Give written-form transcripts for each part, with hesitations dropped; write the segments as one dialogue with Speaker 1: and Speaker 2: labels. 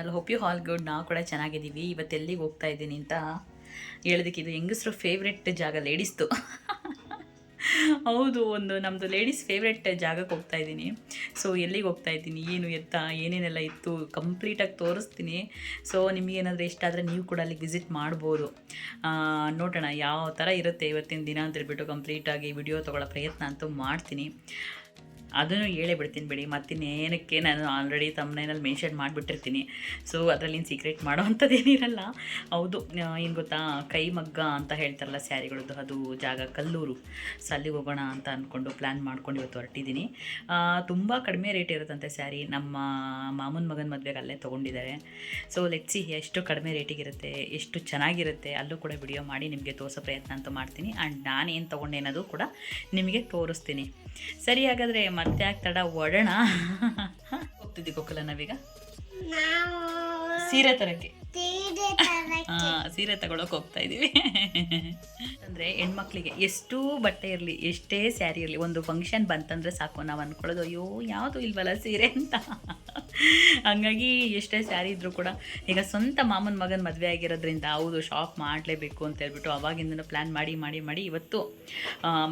Speaker 1: Channel. Hope you all good. ನಾವು ಕೂಡ ಚೆನ್ನಾಗಿದ್ದೀವಿ. ಇವತ್ತು ಎಲ್ಲಿಗೆ ಹೋಗ್ತಾ ಇದ್ದೀನಿ ಅಂತ ಹೇಳೋದಕ್ಕೆ ಇದು ಹೆಂಗಸರು ಫೇವ್ರೆಟ್ ಜಾಗ ಲೇಡೀಸ್ದು. ಹೌದು, ಒಂದು ನಮ್ಮದು ಲೇಡೀಸ್ ಫೇವ್ರೆಟ್ ಜಾಗಕ್ಕೆ ಹೋಗ್ತಾ ಇದ್ದೀನಿ. ಸೊ ಎಲ್ಲಿಗೆ ಹೋಗ್ತಾ ಇದ್ದೀನಿ, ಏನು ಎತ್ತ, ಏನೇನೆಲ್ಲ ಇತ್ತು ಕಂಪ್ಲೀಟಾಗಿ ತೋರಿಸ್ತೀನಿ. ಸೊ ನಿಮಗೇನಾದರೂ ಇಷ್ಟ ಆದರೆ ನೀವು ಕೂಡ ಅಲ್ಲಿಗೆ ವಿಸಿಟ್ ಮಾಡ್ಬೋದು. ನೋಡೋಣ ಯಾವ ಥರ ಇರುತ್ತೆ ಇವತ್ತಿನ ದಿನ ಅಂತ ಹೇಳ್ಬಿಟ್ಟು ಕಂಪ್ಲೀಟಾಗಿ ವಿಡಿಯೋ ತೊಗೊಳ್ಳೋ ಪ್ರಯತ್ನ ಅಂತೂ ಮಾಡ್ತೀನಿ. ಅದನ್ನು ಹೇಳೇ ಬಿಡ್ತೀನಿ ಬಿಡಿ, ಮತ್ತಿನ್ನೇನಕ್ಕೆ ನಾನು ಆಲ್ರೆಡಿ ತಮ್ಮನೇನಲ್ಲಿ ಮೆನ್ಷನ್ ಮಾಡಿಬಿಟ್ಟಿರ್ತೀನಿ. ಸೊ ಅದರಲ್ಲಿ ಸೀಕ್ರೆಟ್ ಮಾಡೋ ಅಂಥದ್ದೇನಿರಲ್ಲ. ಹೌದು, ಏನು ಗೊತ್ತಾ, ಕೈ ಮಗ್ಗ ಅಂತ ಹೇಳ್ತಾರಲ್ಲ ಸ್ಯಾರಿಗಳದ್ದು, ಅದು ಜಾಗ ಕಲ್ಲೂರು. ಸೊ ಅಲ್ಲಿಗೆ ಹೋಗೋಣ ಅಂತ ಅಂದ್ಕೊಂಡು ಪ್ಲ್ಯಾನ್ ಮಾಡ್ಕೊಂಡು ಇವತ್ತು ಹೊರಟಿದ್ದೀನಿ. ತುಂಬ ಕಡಿಮೆ ರೇಟ್ ಇರುತ್ತಂತೆ ಸ್ಯಾರಿ. ನಮ್ಮ ಮಾಮನ ಮಗನ ಮದುವೆಗೆ ಅಲ್ಲೇ ತೊಗೊಂಡಿದ್ದಾರೆ. ಸೊ ಲೆಟ್ಸಿ ಎಷ್ಟು ಕಡಿಮೆ ರೇಟಿಗಿರುತ್ತೆ, ಎಷ್ಟು ಚೆನ್ನಾಗಿರುತ್ತೆ, ಅಲ್ಲೂ ಕೂಡ ವಿಡಿಯೋ ಮಾಡಿ ನಿಮಗೆ ತೋರಿಸೋ ಪ್ರಯತ್ನ ಅಂತೂ ಮಾಡ್ತೀನಿ. ಆ್ಯಂಡ್ ನಾನೇನು ತೊಗೊಂಡೆ ಅನ್ನೋದು ಕೂಡ ನಿಮಗೆ ತೋರಿಸ್ತೀನಿ. ಸರಿ, ಹಾಗಾದರೆ ಮತ್ತೆ ಯಾಕೆ ತಡ, ಓಡೋಣ. ಹೋಗ್ತಿದ್ದಿ ಕೊಕ್ಕಲ ನಾವೀಗ ಸೀರೆ ತರಕ್ಕೆ. ಸೀರೆ ತಗೊಳಕ್ಕೆ ಹೋಗ್ತಾ ಇದ್ದೀವಿ. ಅಂದರೆ ಹೆಣ್ಮಕ್ಳಿಗೆ ಎಷ್ಟು ಬಟ್ಟೆ ಇರಲಿ, ಎಷ್ಟೇ ಸ್ಯಾರಿ ಇರಲಿ, ಒಂದು ಫಂಕ್ಷನ್ ಬಂತಂದರೆ ಸಾಕು ನಾವು ಅಂದ್ಕೊಳ್ಳೋದು, ಅಯ್ಯೋ ಯಾವುದು ಇಲ್ವಲ್ಲ ಸೀರೆ ಅಂತ. ಹಂಗಾಗಿ ಎಷ್ಟೇ ಸ್ಯಾರಿ ಇದ್ದರೂ ಕೂಡ ಈಗ ಸ್ವಂತ ಮಾಮನ ಮಗನ ಮದುವೆ ಆಗಿರೋದ್ರಿಂದ ಹೌದು ಶಾಪ್ ಮಾಡಲೇಬೇಕು ಅಂತ ಹೇಳ್ಬಿಟ್ಟು ಅವಾಗಿಂದನೂ ಪ್ಲ್ಯಾನ್ ಮಾಡಿ ಇವತ್ತು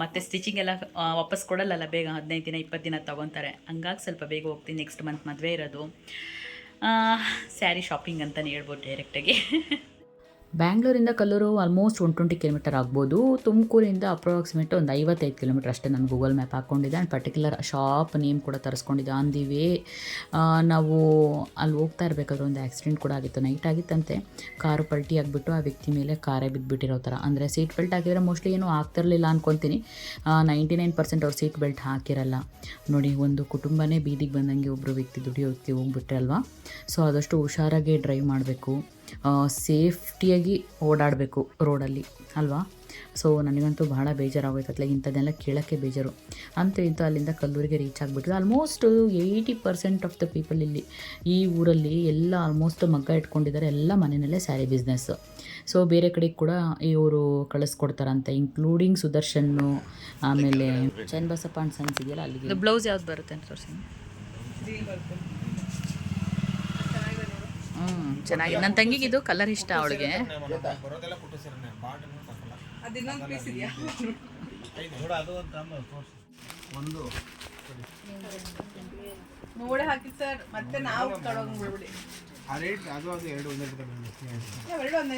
Speaker 1: ಮತ್ತು ಸ್ಟಿಚಿಂಗ್ ಎಲ್ಲ ವಾಪಸ್ ಕೊಡಲ್ಲಲ್ಲ ಬೇಗ, 15 ದಿನ 20 ದಿನ ತೊಗೊತಾರೆ. ಹಂಗಾಗಿ ಸ್ವಲ್ಪ ಬೇಗ ಹೋಗ್ತೀನಿ. ನೆಕ್ಸ್ಟ್ ಮಂತ್ ಮದುವೆ ಇರೋದು. ಸ್ಯಾರಿ ಶಾಪಿಂಗ್ ಅಂತಲೇ ಹೇಳ್ಬೋದು ಡೈರೆಕ್ಟಾಗಿ. ಬ್ಯಾಂಗ್ಳೂರಿಂದ ಕಲ್ಲೂರು ಆಲ್ಮೋಸ್ಟ್ 120 ಕಿಲೋಮೀಟರ್ ಆಗ್ಬೋದು. ತುಮಕೂರಿಂದ ಅಪ್ರಾಕ್ಸಿಮೇಟ್ ಒಂದು 55 ಕಿಲೋಮೀಟರ್ ಅಷ್ಟೇ. ನಾನು ಗೂಗಲ್ ಮ್ಯಾಪ್ ಹಾಕ್ಕೊಂಡಿದ್ದೆ. ಆ್ಯಂಡ್ ಪರ್ಟಿಕ್ಯುಲರ್ ಶಾಪ್ ನೇಮ್ ಕೂಡ ತರಿಸ್ಕೊಂಡಿದ್ದೆ. ಆನ್ ದಿ ವೇ ನಾವು ಅಲ್ಲಿ ಹೋಗ್ತಾ ಇರಬೇಕಾದ್ರೆ ಒಂದು ಆಕ್ಸಿಡೆಂಟ್ ಕೂಡ ಆಗಿತ್ತು. ನೈಟ್ ಆಗಿತ್ತಂತೆ. ಕಾರು ಪಲ್ಟಿ ಆಗಿಬಿಟ್ಟು ಆ ವ್ಯಕ್ತಿ ಮೇಲೆ ಕಾರೇ ಬಿದ್ದುಬಿಟ್ಟಿರೋ ಥರ. ಅಂದರೆ ಸೀಟ್ ಬೆಲ್ಟ್ ಹಾಕಿದರೆ ಮೋಸ್ಟ್ಲಿ ಏನೂ ಆಗ್ತಿರಲಿಲ್ಲ ಅಂದ್ಕೊತೀನಿ. 99% ಅವ್ರು ಸೀಟ್ ಬೆಲ್ಟ್ ಹಾಕಿರಲ್ಲ. ನೋಡಿ, ಒಂದು ಕುಟುಂಬನೇ ಬೀದಿಗೆ ಬಂದಂಗೆ ಒಬ್ಬರು ವ್ಯಕ್ತಿ ದುಡಿಯೋಕ್ಕೆ ಹೋಗ್ಬಿಟ್ರೆ ಅಲ್ವಾ. ಸೊ ಆದಷ್ಟು ಹುಷಾರಾಗಿ ಡ್ರೈವ್ ಮಾಡಬೇಕು, ಸೇಫ್ಟಿಯಾಗಿ ಓಡಾಡಬೇಕು ರೋಡಲ್ಲಿ ಅಲ್ವಾ. ಸೊ ನನಗಂತೂ ಬಹಳ ಬೇಜಾರಾಗೋಯ್ತು. ಅತ್ಲಾಗ ಇಂಥದ್ದೆಲ್ಲ ಕೇಳೋಕ್ಕೆ ಬೇಜಾರು. ಅಂತೂ ಇಂತೂ ಅಲ್ಲಿಂದ ಕಲ್ಲೂರಿಗೆ ರೀಚ್ ಆಗಿಬಿಟ್ವಿ. ಆಲ್ಮೋಸ್ಟ್ 80% ಆಫ್ ದ ಪೀಪಲ್ ಇಲ್ಲಿ ಈ ಊರಲ್ಲಿ ಎಲ್ಲ ಆಲ್ಮೋಸ್ಟ್ ಮಗ್ಗ ಇಟ್ಕೊಂಡಿದ್ದಾರೆ. ಎಲ್ಲ ಮನೆಯಲ್ಲೇ ಸ್ಯಾರಿ ಬಿಸ್ನೆಸ್ಸು. ಸೊ ಬೇರೆ ಕಡೆಗೆ ಕೂಡ ಇವರು ಕಳಿಸ್ಕೊಡ್ತಾರಂತೆ, ಇನ್ಕ್ಲೂಡಿಂಗ್ ಸುದರ್ಶನ್ನು, ಆಮೇಲೆ ಚನ್ನಬಸಪ್ಪ ಅಂಡ್ ಸನ್ಸ್ ಇದೆಯಲ್ಲ ಅಲ್ಲಿಗೆ. ಬ್ಲೌಸ್ ಯಾವ್ದು ಬರುತ್ತೆ ಅಂತ ತೋರಿಸಿ. ಚೆನ್ನಾಗಿದೆ. ನನ್ನ ತಂಗಿಗೆ ಇದು ಕಲರ್ ಇಷ್ಟ, ಅವಳಿಗೆ.
Speaker 2: ನೋಡಿ ಹಾಕಿ ಸರ್, ಮತ್ತೆ ನಾವು ತಗೊಂಡ್ಬಿಡಿ.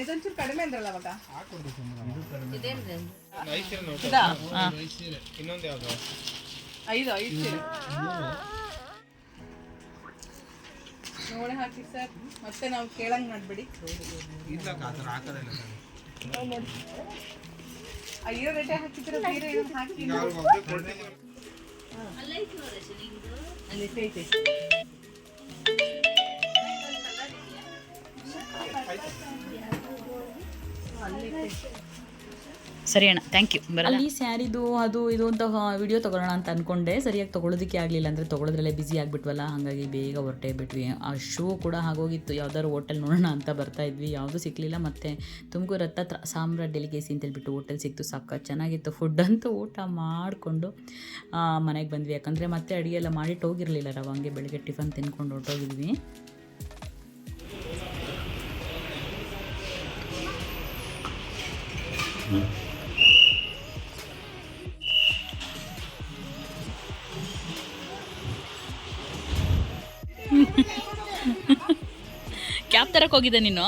Speaker 2: ಇದೊಂಚೂರು ಕಡಿಮೆ ಅಂದ್ರಲ್ಲ ಅವಾಗ. ಐದು ನೋಡಿ ಹಾಕಿ ಸರ್, ಮತ್ತೆ ನಾವು ಕೇಳಂಗ್ ಮಾಡ್ಬಿಡಿ. ಐದು ರೇಟೆ ಹಾಕಿದ್ರೆ ಬೇರೆ ಹಾಕಿ
Speaker 1: ಸರಿ ಅಣ್ಣ, ಥ್ಯಾಂಕ್ ಯು. ಅಲ್ಲಿ ಸ್ಯಾರಿದು ಅದು ಇದು ಅಂತ ವಿಡಿಯೋ ತೊಗೊಳ್ಳೋಣ ಅಂತ ಅಂದ್ಕೊಂಡೆ. ಸರಿಯಾಗಿ ತೊಗೊಳೋದಕ್ಕೆ ಆಗಲಿಲ್ಲ. ಅಂದರೆ ತೊಗೊಳೋದ್ರಲ್ಲೇ ಬ್ಯುಸಿ ಆಗಿಬಿಟ್ವಲ್ಲ, ಹಾಗಾಗಿ ಬೇಗ ಹೊರಟೇ ಬಿಟ್ವಿ. ಆ ಶೋ ಕೂಡ ಆಗೋಗಿತ್ತು. ಯಾವ್ದಾದ್ರು ಹೋಟೆಲ್ ನೋಡೋಣ ಅಂತ ಬರ್ತಾಯಿದ್ವಿ, ಯಾವುದೂ ಸಿಕ್ಕಲಿಲ್ಲ. ಮತ್ತು ತುಮಕೂರು ಹತ್ತತ್ರ ಸಾಮ್ರಾಟ್ ಡೆಲಿಗೇಸಿ ಅಂತ ಹೇಳ್ಬಿಟ್ಟು ಹೋಟೆಲ್ ಸಿಕ್ತು. ಸಾಕು ಚೆನ್ನಾಗಿತ್ತು. ಫುಡ್ ಅಂತೂ ಊಟ ಮಾಡಿಕೊಂಡು ಮನೆಗೆ ಬಂದ್ವಿ. ಯಾಕಂದರೆ ಮತ್ತೆ ಅಡುಗೆ ಎಲ್ಲ ಮಾಡಿಟ್ಟು ಹೋಗಿರಲಿಲ್ಲ ನಾವು, ಹಂಗೆ ಬೆಳಗ್ಗೆ ಟಿಫನ್ ತಿನ್ಕೊಂಡು ಹೊರಟೋಗಿದ್ವಿ. ಕ್ಯಾಬ್ ತರಕ್ಕೆ ಹೋಗಿದ್ದೆ ನೀನು?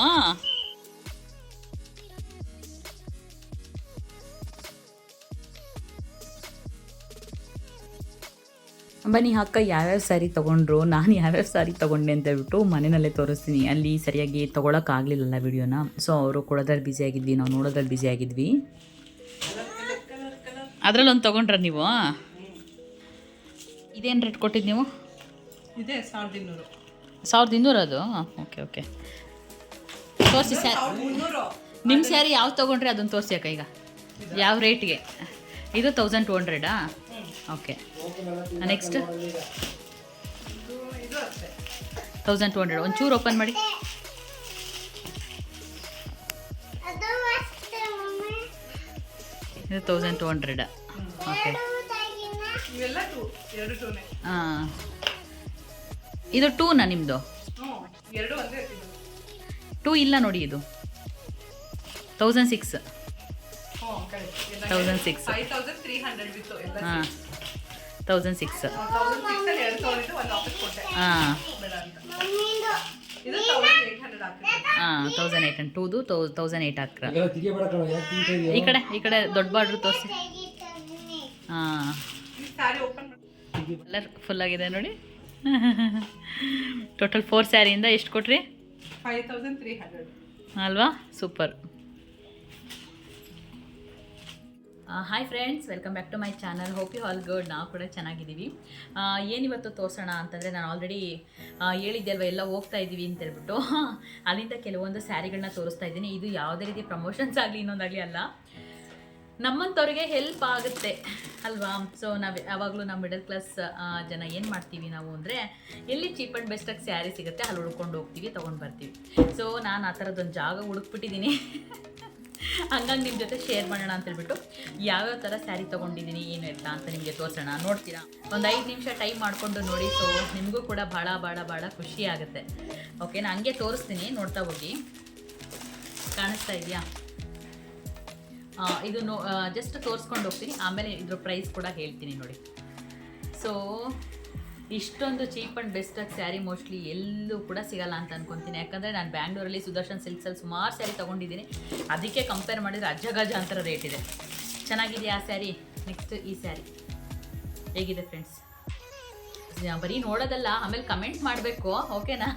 Speaker 1: ಬನ್ನಿ, ಅಕ್ಕ ಯಾವ್ಯಾವ ಸ್ಯಾರಿ ತೊಗೊಂಡ್ರು, ನಾನು ಯಾವ್ಯಾವ ಸ್ಯಾರಿ ತೊಗೊಂಡೆ ಅಂತ ಹೇಳ್ಬಿಟ್ಟು ಮನೆಯಲ್ಲೇ ತೋರಿಸ್ತೀನಿ. ಅಲ್ಲಿ ಸರಿಯಾಗಿ ತೊಗೊಳಕ್ಕಾಗಲಿಲ್ಲಲ್ಲ ವಿಡಿಯೋನ. ಸೊ ಅವರು ಕೊಡೋದ್ರಲ್ಲಿ ಬ್ಯುಸಿ ಆಗಿದ್ವಿ, ನಾವು ನೋಡೋದ್ರಲ್ಲಿ ಬ್ಯುಸಿ ಆಗಿದ್ವಿ. ಅದರಲ್ಲೊಂದು ತೊಗೊಂಡ್ರ ನೀವು? ಇದೇನು ರೇಟ್ ಕೊಟ್ಟಿದ್ದು ನೀವು?
Speaker 2: ಇದೆ 1200.
Speaker 1: 1200 ಅದು? ಓಕೆ ತೋರಿಸಿ ಸ್ಯಾರಿ. ನಿಮ್ಮ ಸ್ಯಾರಿ ಯಾವ್ದು ತೊಗೊಂಡ್ರೆ ಅದನ್ನು ತೋರಿಸಿ ಅಕ್ಕ. ಈಗ ಯಾವ ರೇಟ್ಗೆ? ಇದು 1200. Okay, next 1200. ಒಂಚೂರು ಓಪನ್ ಮಾಡಿ. ಇದು 1200. ಓಕೆ, ಹಾಂ, ಇದು 2ನಾ ನಿಮ್ಮದು?
Speaker 2: ಎರಡು ಒಂದೇ ಇರ್ತಿದ್ದು.
Speaker 1: 2 ಇಲ್ಲ ನೋಡಿ, ಇದು 1006.
Speaker 2: ಹ್ಞೂ ಕರೆಕ್ಟ್.
Speaker 1: 1006.
Speaker 2: 5300 ಬಿತ್ತು ಎಲ್ಲ.
Speaker 1: ಹಾಂ 1006.
Speaker 2: 1006 ಎರಡು ತೊಗೊಂಡಿದ್ದು ಒಂದು ವಾಪಸ್ ಕೊಟ್ಟೆ
Speaker 1: ಹಾಂ
Speaker 2: ಬೇಡ ಅಂತ. ಇದು 1800 ಹಾಕಿದೆ.
Speaker 1: ಹಾಂ 1800. 2ದು 1008 ಹಾಕ್ರ.
Speaker 3: ಎಲ್ಲ ತಿಗೆ ಬೇಡ ಕಣೋ, ಯಾಕೆ ತಿಂತಾ ಇದೀಯ?
Speaker 1: ಈ ಕಡೆ ದೊಡ್ಡ ಬಾರ್ಡ್ರ್ ತೋರಿಸಿ. ಹಾಂ
Speaker 2: ಈ ಸ್ಯಾರಿ ಓಪನ್ ಮಾಡಿ.
Speaker 1: ಕಲರ್ ಫುಲ್ ಆಗಿದೆ ನೋಡಿ. ಟೋಟಲ್ 4 ಸ್ಯಾರಿಯಿಂದ ಎಷ್ಟು ಕೊಟ್ರಿ
Speaker 2: 5300.
Speaker 1: ಅಲ್ವಾ? Super. Hi friends, welcome back to my channel. Hope you all good. ನಾವು ಕೂಡ ಚೆನ್ನಾಗಿದ್ದೀವಿ. ಏನಿವತ್ತು ತೋರಿಸೋಣ ಅಂತಂದರೆ, ನಾನು ಆಲ್ರೆಡಿ ಹೇಳಿದ್ದೆ ಅಲ್ವ ಎಲ್ಲ ಹೋಗ್ತಾ ಇದ್ದೀವಿ ಅಂತ ಹೇಳ್ಬಿಟ್ಟು ಅಲ್ಲಿಂದ ಕೆಲವೊಂದು ಸ್ಯಾರಿಗಳನ್ನ ತೋರಿಸ್ತಾ ಇದ್ದೀನಿ. ಇದು ಯಾವುದೇ ರೀತಿ ಪ್ರಮೋಷನ್ಸ್ ಆಗಲಿ ಇನ್ನೊಂದಾಗಲಿ ಅಲ್ಲ, ನಮ್ಮಂಥವ್ರಿಗೆ ಹೆಲ್ಪ್ ಆಗುತ್ತೆ ಅಲ್ವಾ? ಸೊ ನಾವು ಯಾವಾಗಲೂ ನಾವು ಮಿಡಲ್ ಕ್ಲಾಸ್ ಜನ ಏನು ಮಾಡ್ತೀವಿ ನಾವು ಅಂದರೆ, ಎಲ್ಲಿ ಚೀಪ್ ಆ್ಯಂಡ್ ಬೆಸ್ಟಾಗಿ ಸ್ಯಾರಿ ಸಿಗುತ್ತೆ ಅಲ್ಲಿ ಹುಡ್ಕೊಂಡು ಹೋಗ್ತೀವಿ, ತೊಗೊಂಡು ಬರ್ತೀವಿ. ಸೊ ನಾನು ಆ ಥರದ್ದೊಂದು ಜಾಗ ಹುಡುಕ್ಬಿಟ್ಟಿದ್ದೀನಿ. ಹಂಗಾಗಿ ನಿಮ್ಮ ಜೊತೆ ಶೇರ್ ಮಾಡೋಣ ಅಂತೇಳ್ಬಿಟ್ಟು ಯಾವ್ಯಾವ ಥರ ಸ್ಯಾರಿ ತೊಗೊಂಡಿದ್ದೀನಿ ಏನು ಎತ್ತ ಅಂತ ನಿಮಗೆ ತೋರಿಸೋಣ. ನೋಡ್ತೀರಾ? ಒಂದು 5 ನಿಮಿಷ ಟೈಮ್ ಮಾಡಿಕೊಂಡು ನೋಡಿ. ಸೊ ನಿಮಗೂ ಕೂಡ ಭಾಳ ಖುಷಿ ಆಗುತ್ತೆ. ಓಕೆನಾ? ಹಂಗೆ ತೋರಿಸ್ತೀನಿ, ನೋಡ್ತಾ ಹೋಗಿ. ಕಾಣಿಸ್ತಾ ಇದೆಯಾ? ಇದು ಜಸ್ಟ್ ತೋರಿಸ್ಕೊಂಡು ಹೋಗ್ತೀನಿ, ಆಮೇಲೆ ಇದ್ರ ಪ್ರೈಸ್ ಕೂಡ ಹೇಳ್ತೀನಿ ನೋಡಿ. ಸೊ ಇಷ್ಟೊಂದು ಚೀಪ್ ಆ್ಯಂಡ್ ಬೆಸ್ಟಾಗಿ ಸ್ಯಾರಿ ಮೋಸ್ಟ್ಲಿ ಎಲ್ಲೂ ಕೂಡ ಸಿಗಲ್ಲ ಅಂತ ಅನ್ಕೊತೀನಿ. ಯಾಕಂದರೆ ನಾನು ಬ್ಯಾಂಗ್ಳೂರಲ್ಲಿ ಸುದರ್ಶನ್ ಸಿಲ್ಕ್ಸಲ್ಲಿ ಸುಮಾರು ಸ್ಯಾರಿ ತೊಗೊಂಡಿದ್ದೀನಿ. ಅದಕ್ಕೆ ಕಂಪೇರ್ ಮಾಡಿದರೆ ಅಜ್ಜಗಜ ಅಂತರ ರೇಟ್ ಇದೆ. ಚೆನ್ನಾಗಿದೆಯಾ ಆ ಸ್ಯಾರಿ? ನೆಕ್ಸ್ಟ್ ಈ ಸ್ಯಾರಿ ಹೇಗಿದೆ ಫ್ರೆಂಡ್ಸ್? ಬರೀ ನೋಡೋದಲ್ಲ, ಆಮೇಲೆ ಕಮೆಂಟ್ ಮಾಡಬೇಕು, ಓಕೆನಾ?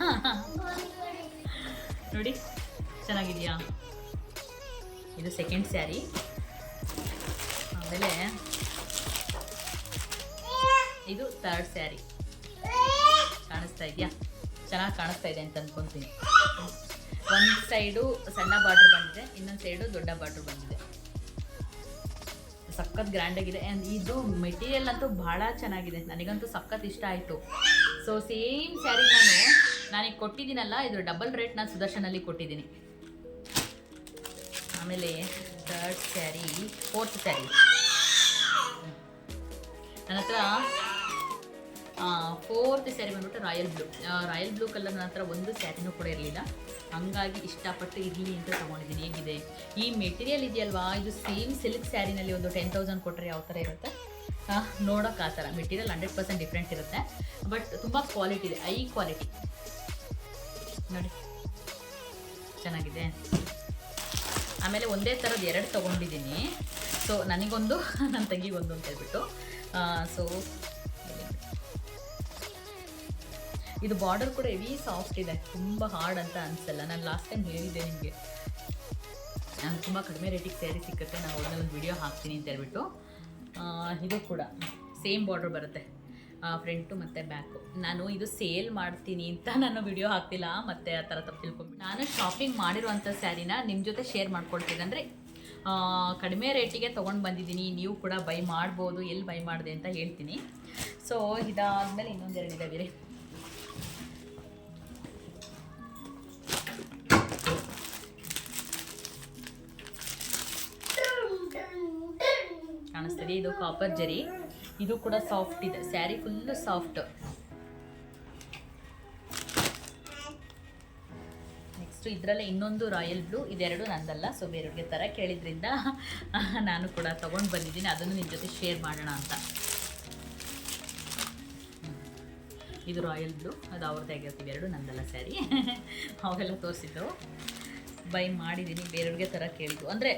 Speaker 1: ನೋಡಿ ಚೆನ್ನಾಗಿದೆಯಾ? ಇದು ಸೆಕೆಂಡ್ ಸ್ಯಾರಿ. ಆಮೇಲೆ ಇದು ಥರ್ಡ್ ಸ್ಯಾರಿ. ಕಾಣಿಸ್ತಾ ಇದೆಯಾ? ಚೆನ್ನಾಗಿ ಕಾಣಿಸ್ತಾ ಇದೆ ಅಂತ ಅಂದ್ಕೊತೀನಿ. ಒಂದು ಸೈಡು ಸಣ್ಣ ಬಾರ್ಡ್ರ್ ಬಂದಿದೆ, ಇನ್ನೊಂದು ಸೈಡು ದೊಡ್ಡ ಬಾರ್ಡ್ರ್ ಬಂದಿದೆ. ಸಖತ್ ಗ್ರ್ಯಾಂಡಾಗಿದೆ. ಆ್ಯಂಡ್ ಇದು ಮೆಟೀರಿಯಲ್ ಅಂತೂ ಭಾಳ ಚೆನ್ನಾಗಿದೆ, ನನಗಂತೂ ಸಖತ್ ಇಷ್ಟ ಆಯಿತು. ಸೊ ಸೇಮ್ ಸ್ಯಾರಿ ನಾನೀಗ ಕೊಟ್ಟಿದ್ದೀನಲ್ಲ, ಇದು ಡಬಲ್ ರೇಟ್ ನಾನು ಸುದರ್ಶನಲ್ಲಿ ಕೊಟ್ಟಿದ್ದೀನಿ. ಆಮೇಲೆ ಥರ್ಡ್ ಸ್ಯಾರಿ, ಫೋರ್ತ್ ಸ್ಯಾರಿ ನನ್ನ ಹತ್ರ. ಫೋರ್ತ್ ಸ್ಯಾರಿ ಬಂದ್ಬಿಟ್ಟು ರಾಯಲ್ ಬ್ಲೂ ಕಲರ್. ನನ್ನ ಹತ್ರ ಒಂದು ಸ್ಯಾರಿನೂ ಕೂಡ ಇರಲಿಲ್ಲ, ಹಂಗಾಗಿ ಇಷ್ಟಪಟ್ಟು ಇರಲಿ ಅಂತ ತೊಗೊಂಡಿದ್ದೀನಿ. ಹೇಗಿದೆ ಈ ಮೆಟೀರಿಯಲ್ ಇದೆಯಲ್ವಾ? ಇದು ಸೇಮ್ ಸಿಲ್ಕ್ ಸ್ಯಾರಿನಲ್ಲಿ ಒಂದು 10,000 ಕೊಟ್ಟರೆ ಯಾವ ಥರ ಇರುತ್ತೆ ನೋಡೋಕೆ ಆ ಥರ. ಮೆಟೀರಿಯಲ್ 100% ಡಿಫ್ರೆಂಟ್ ಇರುತ್ತೆ, ಬಟ್ ತುಂಬ ಕ್ವಾಲಿಟಿ ಇದೆ, ಹೈ ಕ್ವಾಲಿಟಿ ನೋಡಿ, ಚೆನ್ನಾಗಿದೆ. ಆಮೇಲೆ ಒಂದೇ ಥರದ್ದು 2 ತೊಗೊಂಡಿದ್ದೀನಿ. ಸೊ ನನಗೊಂದು ನನ್ನ ತಂಗಿಗೊಂದು ಅಂತ ಹೇಳ್ಬಿಟ್ಟು. ಸೊ ಇದು ಬಾರ್ಡರ್ ಕೂಡ ಹೆವಿ ಸಾಫ್ಟ್ ಇದೆ, ತುಂಬ ಹಾರ್ಡ್ ಅಂತ ಅನಿಸಲ್ಲ. ನಾನು ಲಾಸ್ಟ್ ಟೈಮ್ ಹೇಳಿದ್ದೆ ನಿಮಗೆ, ನಾನು ತುಂಬ ಕಡಿಮೆ ರೇಟಿಗೆ ಸ್ಯಾರಿ ಸಿಕ್ಕುತ್ತೆ, ನಾನು ಒಳ್ಳೆ ಒಂದು ವಿಡಿಯೋ ಹಾಕ್ತೀನಿ ಅಂತ ಹೇಳ್ಬಿಟ್ಟು. ಇದು ಕೂಡ ಸೇಮ್ ಬಾರ್ಡರ್ ಬರುತ್ತೆ, ಫ್ರಂಟು ಮತ್ತು ಬ್ಯಾಕು. ನಾನು ಇದು ಸೇಲ್ ಮಾಡ್ತೀನಿ ಅಂತ ನಾನು ವಿಡಿಯೋ ಹಾಕ್ತಿಲ್ಲ, ಮತ್ತು ಆ ಥರ ತಪ್ಪು ತಿಳ್ಕೊಂಬಿಟ್ಟು ನಾನು ಶಾಪಿಂಗ್ ಮಾಡಿರುವಂಥ ಸ್ಯಾರಿನ ನಿಮ್ಮ ಜೊತೆ ಶೇರ್ ಮಾಡ್ಕೊಳ್ತೀನಿ. ಅಂದರೆ ಕಡಿಮೆ ರೇಟಿಗೆ ತೊಗೊಂಡು ಬಂದಿದ್ದೀನಿ, ನೀವು ಕೂಡ ಬೈ ಮಾಡ್ಬೋದು. ಎಲ್ಲಿ ಬೈ ಮಾಡಿದೆ ಅಂತ ಹೇಳ್ತೀನಿ. ಸೊ ಇದಾದಮೇಲೆ ಇನ್ನೊಂದೆರಡು ಇದಾವೆ ರೀ. ಕಾಣಿಸ್ತಿದೆ, ಇದು ಕಾಪರ್ ಜರಿ. ಇದು ಕೂಡ ಸಾಫ್ಟ್ ಇದೆ, ಸ್ಯಾರಿ ಫುಲ್ಲು ಸಾಫ್ಟ್. ನೆಕ್ಸ್ಟು ಇದರಲ್ಲೇ ಇನ್ನೊಂದು ರಾಯಲ್ ಬ್ಲೂ. ಇದೆರಡು ನಂದಲ್ಲ, ಸೊ ಬೇರೆಯವ್ರಿಗೆ ಥರ ಕೇಳಿದ್ರಿಂದ ನಾನು ಕೂಡ ತೊಗೊಂಡು ಬಂದಿದ್ದೀನಿ, ಅದನ್ನು ನಿಮ್ಮ ಜೊತೆ ಶೇರ್ ಮಾಡೋಣ ಅಂತ. ಇದು ರಾಯಲ್ ಬ್ಲೂ, ಅದು ಅವ್ರದ್ದೇ ಆಗಿರ್ತೀವಿ. ಎರಡು ನಂದಲ್ಲ ಸ್ಯಾರಿ, ಅವೆಲ್ಲ ತೋರಿಸಿದ್ದು ಬೈ ಮಾಡಿದ್ದೀನಿ, ಬೇರೆಯವ್ರಿಗೆ ಥರ ಕೇಳಿದ್ದು. ಅಂದರೆ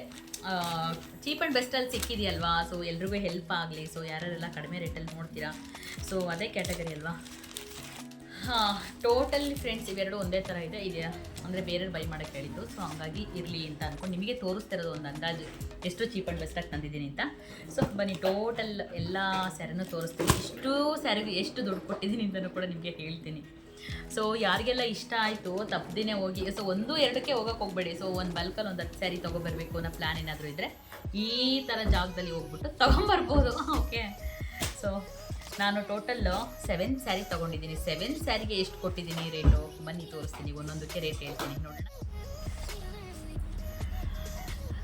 Speaker 1: ಚೀಪ್ ಆ್ಯಂಡ್ ಬೆಸ್ಟಲ್ಲಿ ಸಿಕ್ಕಿದೆಯಲ್ವಾ? ಸೊ ಎಲ್ರಿಗೂ ಹೆಲ್ಪ್ ಆಗಲಿ. ಸೊ ಯಾರೆಲ್ಲ ಕಡಿಮೆ ರೇಟಲ್ಲಿ ನೋಡ್ತೀರಾ, ಸೊ ಅದೇ ಕ್ಯಾಟಗರಿ ಅಲ್ವಾ? ಟೋಟಲಿ ಫ್ರೆಂಡ್ಸ್ ಇವೆರಡು ಒಂದೇ ಥರ ಇದೆ ಅಂದರೆ ಬೇರೆಯವ್ರು ಬೈ ಮಾಡೋಕ್ಕೆ ಹೇಳಿದ್ದು. ಸೊ ಹಂಗಾಗಿ ಇರಲಿ ಅಂತ ಅಂದ್ಕೊಂಡು ನಿಮಗೆ ತೋರಿಸ್ತಿರೋದು ಒಂದು ಅಂದಾಜು ಎಷ್ಟು ಚೀಪ್ ಆ್ಯಂಡ್ ಬೆಸ್ಟಾಗಿ ತಂದಿದ್ದೀನಿ ಅಂತ. ಸೊ ಬನ್ನಿ ಟೋಟಲ್ ಎಲ್ಲ ಸ್ಯಾರಿನೂ ತೋರಿಸ್ತೀನಿ, ಇಷ್ಟು ಸ್ಯಾರಿಗೆ ಎಷ್ಟು ದುಡ್ಡು ಕೊಟ್ಟಿದ್ದೀನಿ ಅಂತಲೂ ಕೂಡ ನಿಮಗೆ ಹೇಳ್ತೀನಿ. ಸೊ ಯಾರಿಗೆಲ್ಲ ಇಷ್ಟ ಆಯಿತು ತಪ್ಪದೇ ಹೋಗಿ. ಸೊ 1-2ಕ್ಕೆ ಹೋಗೋಕೆ ಹೋಗಬೇಡಿ. ಸೊ ಒಂದು ಬಲ್ಕಲ್ಲಿ ಒಂದು 10 ಸ್ಯಾರಿ ತೊಗೊಬರ್ಬೇಕು ಅನ್ನೋ ಪ್ಲ್ಯಾನ್ ಏನಾದರೂ ಇದ್ದರೆ ಈ ಥರ ಜಾಗದಲ್ಲಿ ಹೋಗ್ಬಿಟ್ಟು ತೊಗೊಂಬರ್ಬೋದು. ಓಕೆ, ಸೊ ನಾನು ಟೋಟಲ್ 7 ಸ್ಯಾರಿ ತೊಗೊಂಡಿದ್ದೀನಿ. 7 ಸ್ಯಾರಿಗೆ ಎಷ್ಟು ಕೊಟ್ಟಿದ್ದೀನಿ ರೇಟು ಬನ್ನಿ ತೋರಿಸ್ತೀನಿ, ಒಂದೊಂದಕ್ಕೆ ರೇಟ್ ಹೇಳ್ತೀನಿ ನೋಡೋಣ.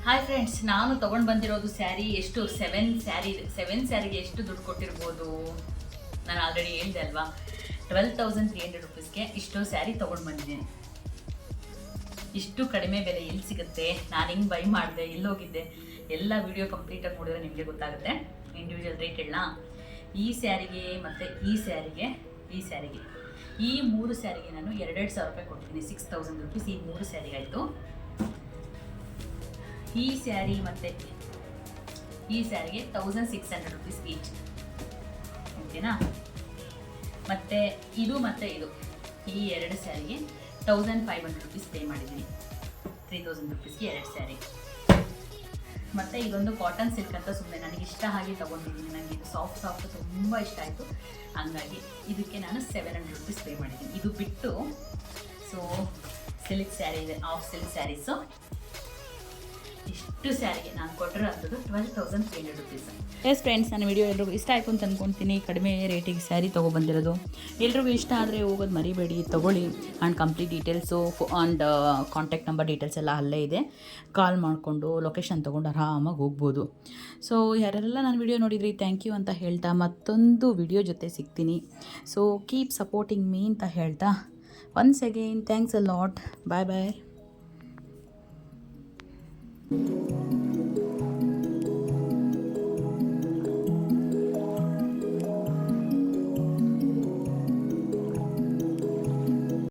Speaker 1: ಹಾಯ್ ಫ್ರೆಂಡ್ಸ್, ನಾನು ತೊಗೊಂಡು ಬಂದಿರೋದು ಸ್ಯಾರಿ ಎಷ್ಟು 7 ಸ್ಯಾರಿ ಇದೆ. 7 ಸ್ಯಾರಿಗೆ ಎಷ್ಟು ದುಡ್ಡು ಕೊಟ್ಟಿರ್ಬೋದು ನಾನು ಆಲ್ರೆಡಿ ಹೇಳಿದೆ ಅಲ್ವಾ? 12,300 ರುಪೀಸ್ಗೆ ಇಷ್ಟು ಸ್ಯಾರಿ ತೊಗೊಂಡು ಬಂದಿದ್ದೀನಿ. ಇಷ್ಟು ಕಡಿಮೆ ಬೆಲೆ ಎಲ್ಲಿ ಸಿಗುತ್ತೆ, ನಾನು ಹೆಂಗೆ ಬೈ ಮಾಡಿದೆ, ಎಲ್ಲೋಗಿದ್ದೆ, ಎಲ್ಲ ವಿಡಿಯೋ ಕಂಪ್ಲೀಟಾಗಿ ನೋಡಿದ್ರೆ ನಿಮಗೆ ಗೊತ್ತಾಗುತ್ತೆ. ಇಂಡಿವಿಜುವಲ್ ರೇಟ್ ಹೇಳ. ಈ ಸ್ಯಾರಿಗೆ ಮತ್ತು ಈ ಸ್ಯಾರಿಗೆ ಈ 3 ಸ್ಯಾರಿಗೆ ನಾನು 2,500 ರೂಪಾಯಿ ಕೊಡ್ತೀನಿ. 6,000 ರುಪೀಸ್ ಈ 3 ಸ್ಯಾರಿಗೆ ಆಯಿತು. ಈ ಸ್ಯಾರಿ ಮತ್ತು ಈ ಸ್ಯಾರಿಗೆ 1,600 ರುಪೀಸ್ ಈಚ್. ಓಕೆನಾ? ಮತ್ತು ಇದು ಈ 2 ಸ್ಯಾರಿಗೆ 1,500 ರುಪೀಸ್ ಪೇ ಮಾಡಿದ್ದೀನಿ. 3,000 ರುಪೀಸ್ಗೆ 2 ಸ್ಯಾರಿ. ಮತ್ತು ಇದೊಂದು ಕಾಟನ್ ಸಿಲ್ಕ್ ಅಂತ ಸುಮ್ಮನೆ ನನಗೆ ಇಷ್ಟ ಆಗಿ ತೊಗೊಂಡಿದ್ದೀನಿ. ನನಗೆ ಇದು ಸಾಫ್ಟ್ ತುಂಬ ಇಷ್ಟ ಆಯಿತು. ಹಂಗಾಗಿ ಇದಕ್ಕೆ ನಾನು 700 ರುಪೀಸ್ ಪೇ ಮಾಡಿದ್ದೀನಿ. ಇದು ಬಿಟ್ಟು ಸೊ ಸಿಲ್ಕ್ ಸ್ಯಾರಿ ಇದೆ, ಆಫ್ ಸಿಲ್ಕ್ ಸ್ಯಾರೀಸು. ಇಷ್ಟು ಸ್ಯಾರಿಗೆ ನಾನು ಕೊಟ್ಟಿರೋಂಥದ್ದು 12,300 ರುಪೀಸ್. ಎಸ್ ಫ್ರೆಂಡ್ಸ್, ನನ್ನ ವಿಡಿಯೋ ಎಲ್ರಿಗೂ ಇಷ್ಟ ಆಯಿತು ಅಂತ ಅಂದ್ಕೊಳ್ತೀನಿ. ಕಡಿಮೆ ರೇಟಿಗೆ ಸ್ಯಾರಿ ತೊಗೊಬಂದಿರೋದು ಎಲ್ರಿಗೂ ಇಷ್ಟ ಆದರೆ ಹೋಗೋದು ಮರಿಬೇಡಿ, ತೊಗೊಳ್ಳಿ. And complete details and contact number details ಎಲ್ಲ ಅಲ್ಲೇ ಇದೆ. ಕಾಲ್ ಮಾಡಿಕೊಂಡು ಲೊಕೇಶನ್ ತೊಗೊಂಡು ಆರಾಮಾಗಿ ಹೋಗ್ಬೋದು. ಸೊ ಯಾರೆಲ್ಲ ನನ್ನ ವಿಡಿಯೋ ನೋಡಿದ್ರಿ ಥ್ಯಾಂಕ್ ಯು ಅಂತ ಹೇಳ್ತಾ ಮತ್ತೊಂದು ವಿಡಿಯೋ ಜೊತೆ ಸಿಗ್ತೀನಿ. ಸೊ ಕೀಪ್ ಸಪೋರ್ಟಿಂಗ್ ಮೀ ಅಂತ ಹೇಳ್ತಾ once again thanks a lot. Bye bye.